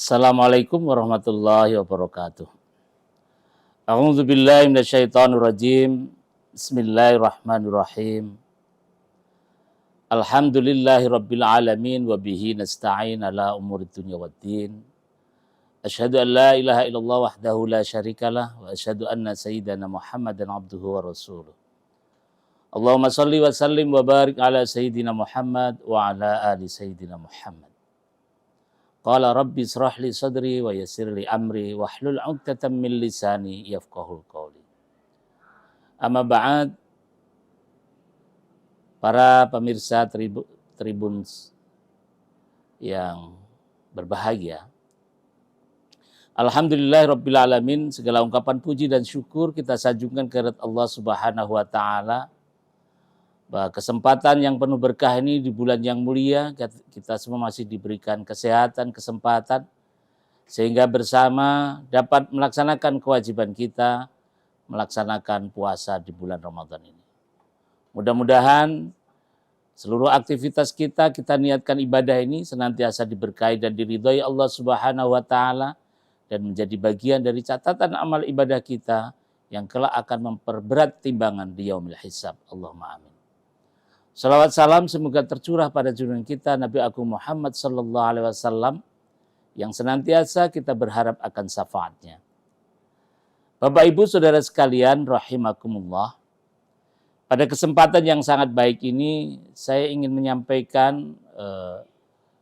Assalamualaikum warahmatullahi wabarakatuh. A'udzu billahi minasyaitonir rajim. Bismillahirrahmanirrahim. Alhamdulillahi rabbil alamin wa bihi nasta'in ala umurid dunya waddin. Asyhadu an la ilaha illallah wahdahu la syarikalah wa asyhadu anna sayyidana Muhammadan abduhu wa rasuluh. Allahumma shalli wa sallim wa barik ala sayyidina Muhammad wa ala ali sayyidina Muhammad. Qala rabbi israh li sadri wa yassir li amri wahlul 'uqdatam min lisani yafqahul qawli. Amma ba'd, para pemirsa Tribun yang berbahagia. Alhamdulillahirabbil alamin, segala ungkapan puji dan syukur kita sanjungkan kehadirat Allah Subhanahu wa taala. Bahwa kesempatan yang penuh berkah ini di bulan yang mulia, kita semua masih diberikan kesehatan, kesempatan, sehingga bersama dapat melaksanakan kewajiban kita, melaksanakan puasa di bulan Ramadan ini. Mudah-mudahan seluruh aktivitas kita niatkan ibadah ini senantiasa diberkahi dan diridhoi Allah Subhanahu wa taala dan menjadi bagian dari catatan amal ibadah kita yang kelak akan memperberat timbangan di yaumil hisab. Allahumma amin. Salawat salam semoga tercurah pada junjungan kita Nabi Agung Muhammad sallallahu alaihi wasallam yang senantiasa kita berharap akan syafaatnya. Bapak Ibu Saudara sekalian rahimakumullah. Pada kesempatan yang sangat baik ini saya ingin menyampaikan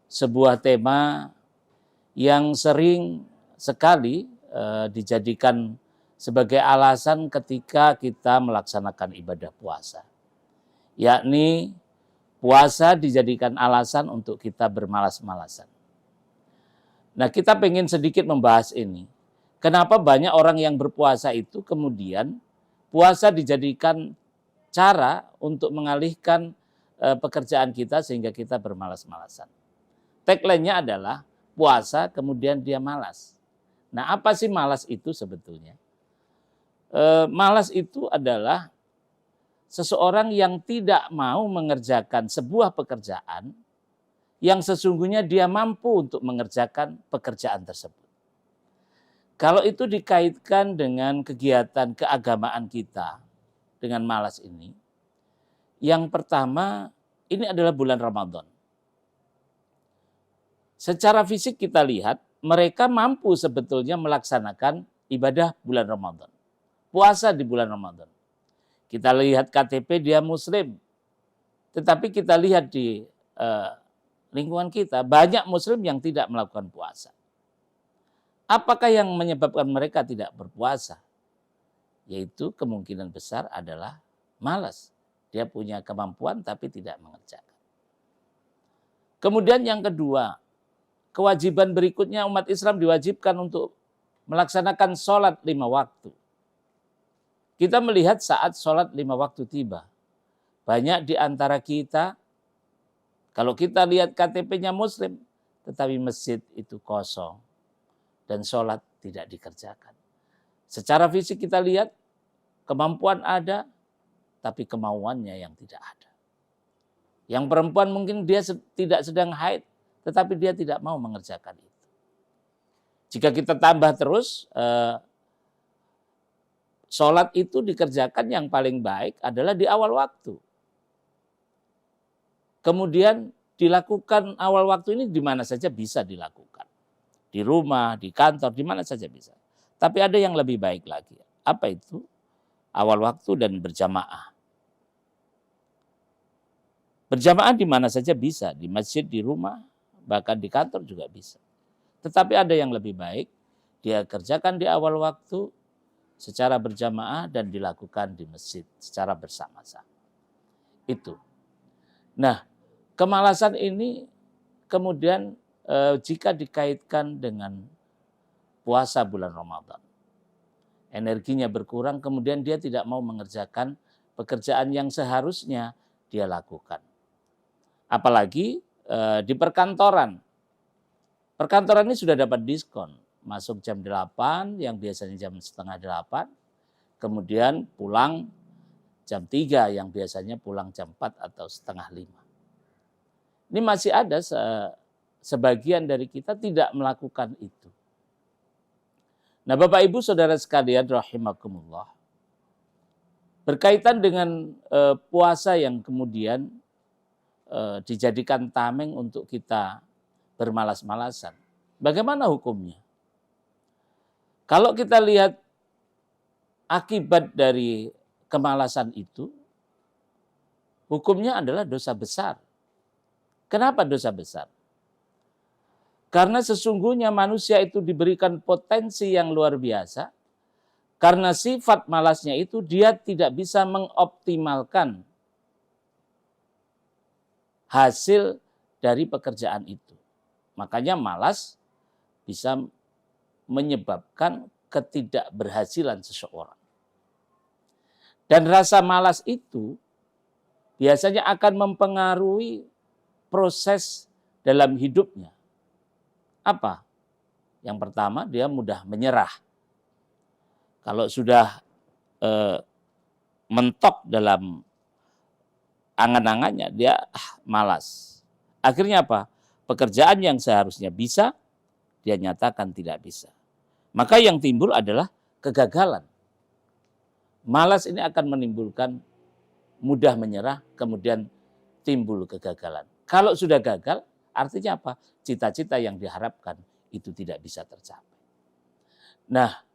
sebuah tema yang sering sekali dijadikan sebagai alasan ketika kita melaksanakan ibadah puasa. Yakni puasa dijadikan alasan untuk kita bermalas-malasan. Nah, kita pengen sedikit membahas ini. Kenapa banyak orang yang berpuasa itu kemudian puasa dijadikan cara untuk mengalihkan pekerjaan kita sehingga kita bermalas-malasan. Tagline-nya adalah puasa kemudian dia malas. Nah, apa sih malas itu sebetulnya? Malas itu adalah seseorang yang tidak mau mengerjakan sebuah pekerjaan yang sesungguhnya dia mampu untuk mengerjakan pekerjaan tersebut. Kalau itu dikaitkan dengan kegiatan keagamaan kita dengan malas ini, yang pertama ini adalah bulan Ramadan. Secara fisik kita lihat mereka mampu sebetulnya melaksanakan ibadah bulan Ramadan, puasa di bulan Ramadan. Kita lihat KTP dia muslim. Tetapi kita lihat di lingkungan kita banyak muslim yang tidak melakukan puasa. Apakah yang menyebabkan mereka tidak berpuasa? Yaitu kemungkinan besar adalah malas. Dia punya kemampuan tapi tidak mengerjakan. Kemudian yang kedua, kewajiban berikutnya umat Islam diwajibkan untuk melaksanakan sholat 5 waktu. Kita melihat saat sholat 5 waktu tiba. Banyak di antara kita, kalau kita lihat KTP-nya muslim, tetapi masjid itu kosong. Dan sholat tidak dikerjakan. Secara fisik kita lihat, kemampuan ada, tapi kemauannya yang tidak ada. Yang perempuan mungkin dia tidak sedang haid, tetapi dia tidak mau mengerjakan itu. Jika kita tambah terus, sholat itu dikerjakan yang paling baik adalah di awal waktu. Kemudian dilakukan awal waktu ini di mana saja bisa dilakukan. Di rumah, di kantor, di mana saja bisa. Tapi ada yang lebih baik lagi. Apa itu? Awal waktu dan berjamaah. Berjamaah di mana saja bisa. Di masjid, di rumah, bahkan di kantor juga bisa. Tetapi ada yang lebih baik. Dia kerjakan di awal waktu, secara berjamaah dan dilakukan di masjid secara bersama-sama. Itu. Nah, kemalasan ini kemudian jika dikaitkan dengan puasa bulan Ramadan. Energinya berkurang, kemudian dia tidak mau mengerjakan pekerjaan yang seharusnya dia lakukan. Apalagi di perkantoran. Perkantoran ini sudah dapat diskon. Masuk jam 8 yang biasanya jam setengah 8. Kemudian pulang jam 3 yang biasanya pulang jam 4 atau setengah 5. Ini masih ada sebagian dari kita tidak melakukan itu. Nah, Bapak Ibu Saudara sekalian rahimakumullah, berkaitan dengan puasa yang kemudian dijadikan tameng untuk kita bermalas-malasan. Bagaimana hukumnya? Kalau kita lihat akibat dari kemalasan itu, hukumnya adalah dosa besar. Kenapa dosa besar? Karena sesungguhnya manusia itu diberikan potensi yang luar biasa. Karena sifat malasnya itu dia tidak bisa mengoptimalkan hasil dari pekerjaan itu. Makanya malas bisa menyebabkan ketidakberhasilan seseorang. Dan rasa malas itu biasanya akan mempengaruhi proses dalam hidupnya. Apa? Yang pertama, dia mudah menyerah. Kalau sudah mentok dalam angan-angannya, dia malas. Akhirnya apa? Pekerjaan yang seharusnya bisa, dia nyatakan tidak bisa. Maka yang timbul adalah kegagalan. Malas ini akan menimbulkan mudah menyerah, kemudian timbul kegagalan. Kalau sudah gagal, artinya apa? Cita-cita yang diharapkan itu tidak bisa tercapai. Nah,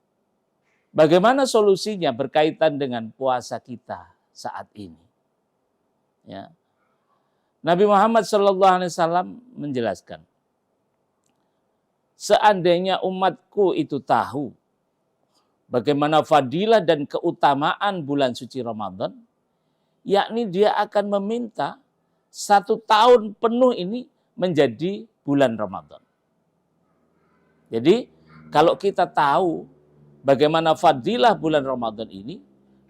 bagaimana solusinya berkaitan dengan puasa kita saat ini? Ya. Nabi Muhammad SAW menjelaskan, seandainya umatku itu tahu bagaimana fadilah dan keutamaan bulan suci Ramadan, yakni dia akan meminta 1 tahun penuh ini menjadi bulan Ramadan. Jadi kalau kita tahu bagaimana fadilah bulan Ramadan ini,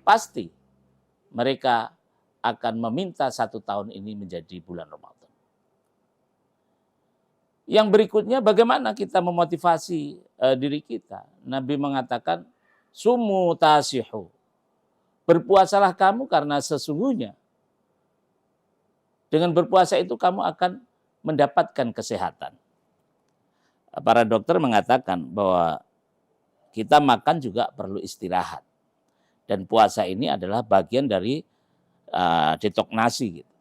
pasti mereka akan meminta 1 tahun ini menjadi bulan Ramadan. Yang berikutnya, bagaimana kita memotivasi diri kita? Nabi mengatakan, sumu tasihu. Berpuasalah kamu karena sesungguhnya dengan berpuasa itu kamu akan mendapatkan kesehatan. Para dokter mengatakan bahwa kita makan juga perlu istirahat. Dan puasa ini adalah bagian dari detoksasi, gitu.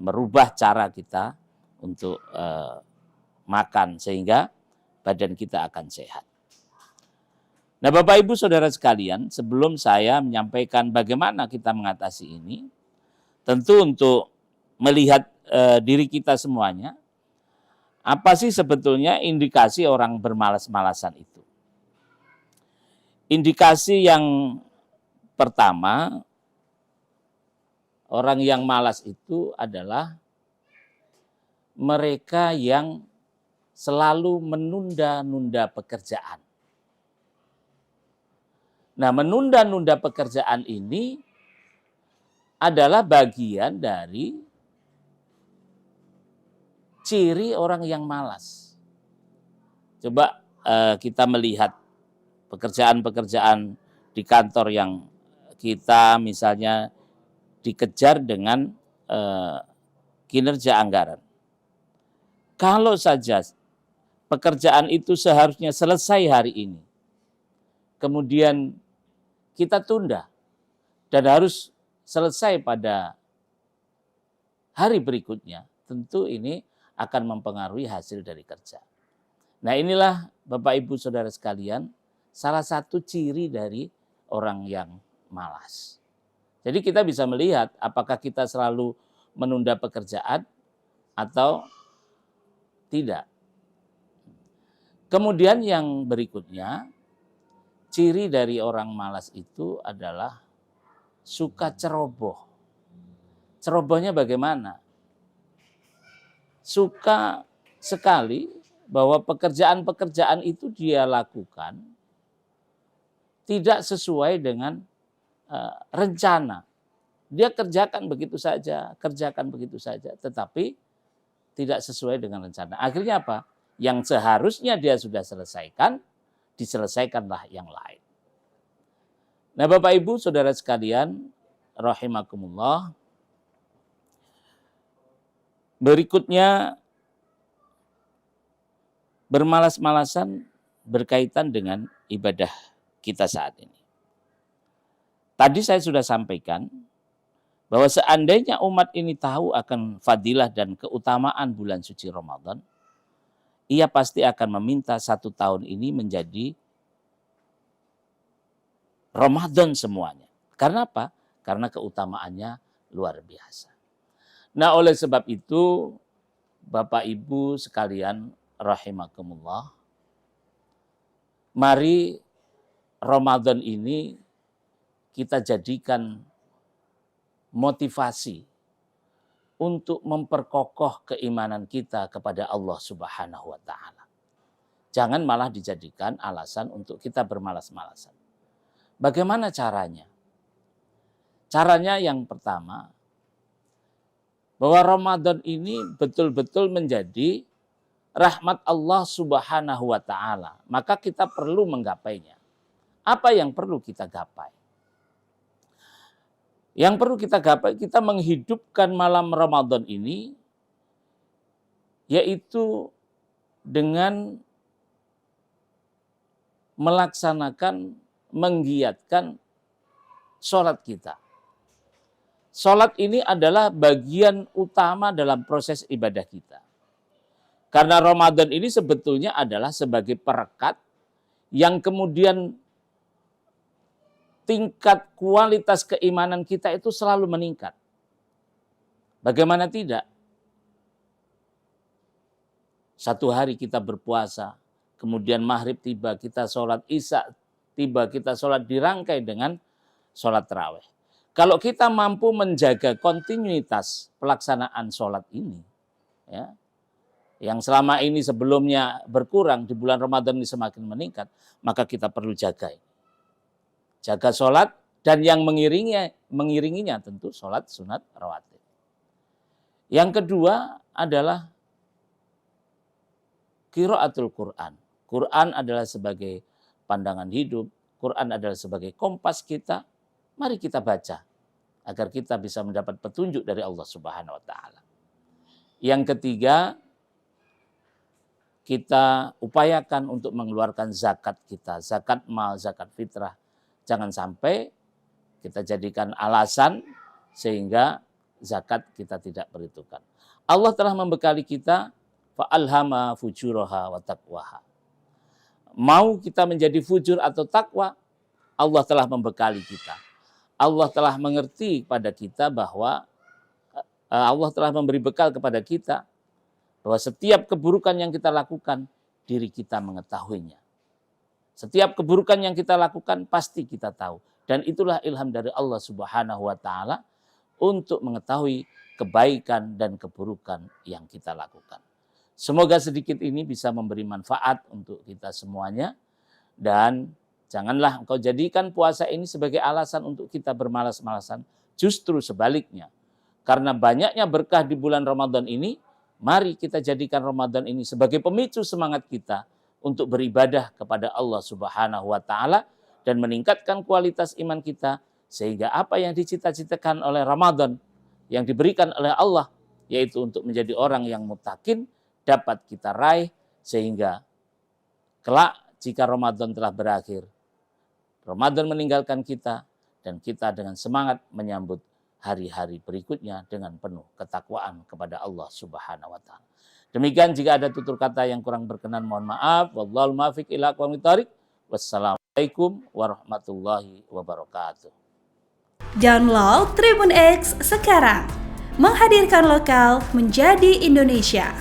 Merubah cara kita untuk makan sehingga badan kita akan sehat. Nah, Bapak Ibu Saudara sekalian, sebelum saya menyampaikan bagaimana kita mengatasi ini, tentu untuk melihat diri kita semuanya, apa sih sebetulnya indikasi orang bermalas-malasan itu? Indikasi yang pertama, orang yang malas itu adalah mereka yang selalu menunda-nunda pekerjaan. Nah, menunda-nunda pekerjaan ini adalah bagian dari ciri orang yang malas. Coba kita melihat pekerjaan-pekerjaan di kantor yang kita misalnya dikejar dengan kinerja anggaran. Kalau saja pekerjaan itu seharusnya selesai hari ini, kemudian kita tunda dan harus selesai pada hari berikutnya, tentu ini akan mempengaruhi hasil dari kerja. Nah, inilah Bapak Ibu Saudara sekalian, salah satu ciri dari orang yang malas. Jadi kita bisa melihat apakah kita selalu menunda pekerjaan atau tidak. Kemudian yang berikutnya, ciri dari orang malas itu adalah suka ceroboh. Cerobohnya bagaimana? Suka sekali bahwa pekerjaan-pekerjaan itu dia lakukan tidak sesuai dengan rencana. Dia kerjakan begitu saja, tetapi tidak sesuai dengan rencana. Akhirnya apa? Yang seharusnya dia sudah selesaikan, diselesaikanlah yang lain. Nah, Bapak Ibu Saudara sekalian, rahimakumullah. Berikutnya bermalas-malasan berkaitan dengan ibadah kita saat ini. Tadi saya sudah sampaikan bahwa seandainya umat ini tahu akan fadilah dan keutamaan bulan suci Ramadan, ia pasti akan meminta 1 tahun ini menjadi Ramadan semuanya. Karena apa? Karena keutamaannya luar biasa. Nah, oleh sebab itu, Bapak Ibu sekalian rahimakumullah, mari Ramadan ini kita jadikan motivasi untuk memperkokoh keimanan kita kepada Allah Subhanahu wa taala. Jangan malah dijadikan alasan untuk kita bermalas-malasan. Bagaimana caranya? Caranya yang pertama, bahwa Ramadan ini betul-betul menjadi rahmat Allah Subhanahu wa taala. Maka kita perlu menggapainya. Apa yang perlu kita gapai? Yang perlu kita gapai, kita menghidupkan malam Ramadan ini, yaitu dengan melaksanakan, menggiatkan sholat kita. Sholat ini adalah bagian utama dalam proses ibadah kita. Karena Ramadan ini sebetulnya adalah sebagai perekat yang kemudian tingkat kualitas keimanan kita itu selalu meningkat. Bagaimana tidak? Satu hari kita berpuasa, kemudian maghrib tiba, kita sholat isya tiba, kita sholat dirangkai dengan sholat tarawih. Kalau kita mampu menjaga kontinuitas pelaksanaan sholat ini, ya, yang selama ini sebelumnya berkurang, di bulan Ramadan ini semakin meningkat, maka kita perlu jaga ini. Jaga sholat, dan yang mengiringinya tentu sholat sunat rawatib. Yang kedua adalah qiraatul Quran. Quran adalah sebagai pandangan hidup, Quran adalah sebagai kompas kita. Mari kita baca agar kita bisa mendapat petunjuk dari Allah Subhanahu wa taala. Yang ketiga, kita upayakan untuk mengeluarkan zakat kita, zakat mal, zakat fitrah. Jangan sampai kita jadikan alasan sehingga zakat kita tidak perhitungkan. Allah telah membekali kita fa'alhama fujuraha wa taqwaha. Mau kita menjadi fujur atau takwa, Allah telah membekali kita. Allah telah mengerti pada kita bahwa Allah telah memberi bekal kepada kita bahwa setiap keburukan yang kita lakukan, diri kita mengetahuinya. Setiap keburukan yang kita lakukan pasti kita tahu. Dan itulah ilham dari Allah Subhanahu wa taala untuk mengetahui kebaikan dan keburukan yang kita lakukan. Semoga sedikit ini bisa memberi manfaat untuk kita semuanya. Dan janganlah engkau jadikan puasa ini sebagai alasan untuk kita bermalas-malasan. Justru sebaliknya. Karena banyaknya berkah di bulan Ramadan ini, mari kita jadikan Ramadan ini sebagai pemicu semangat kita untuk beribadah kepada Allah Subhanahu wa taala dan meningkatkan kualitas iman kita sehingga apa yang dicita-citakan oleh Ramadan yang diberikan oleh Allah yaitu untuk menjadi orang yang muttaqin dapat kita raih sehingga kelak jika Ramadan telah berakhir, Ramadan meninggalkan kita dan kita dengan semangat menyambut hari-hari berikutnya dengan penuh ketakwaan kepada Allah Subhanahu wa taala. Demikian, jika ada tutur kata yang kurang berkenan mohon maaf. Wallahul muwaffiq ila aqwamit thoriq. Wassalamualaikum warahmatullahi wabarakatuh. Download Tribun X sekarang. Menghadirkan lokal menjadi Indonesia.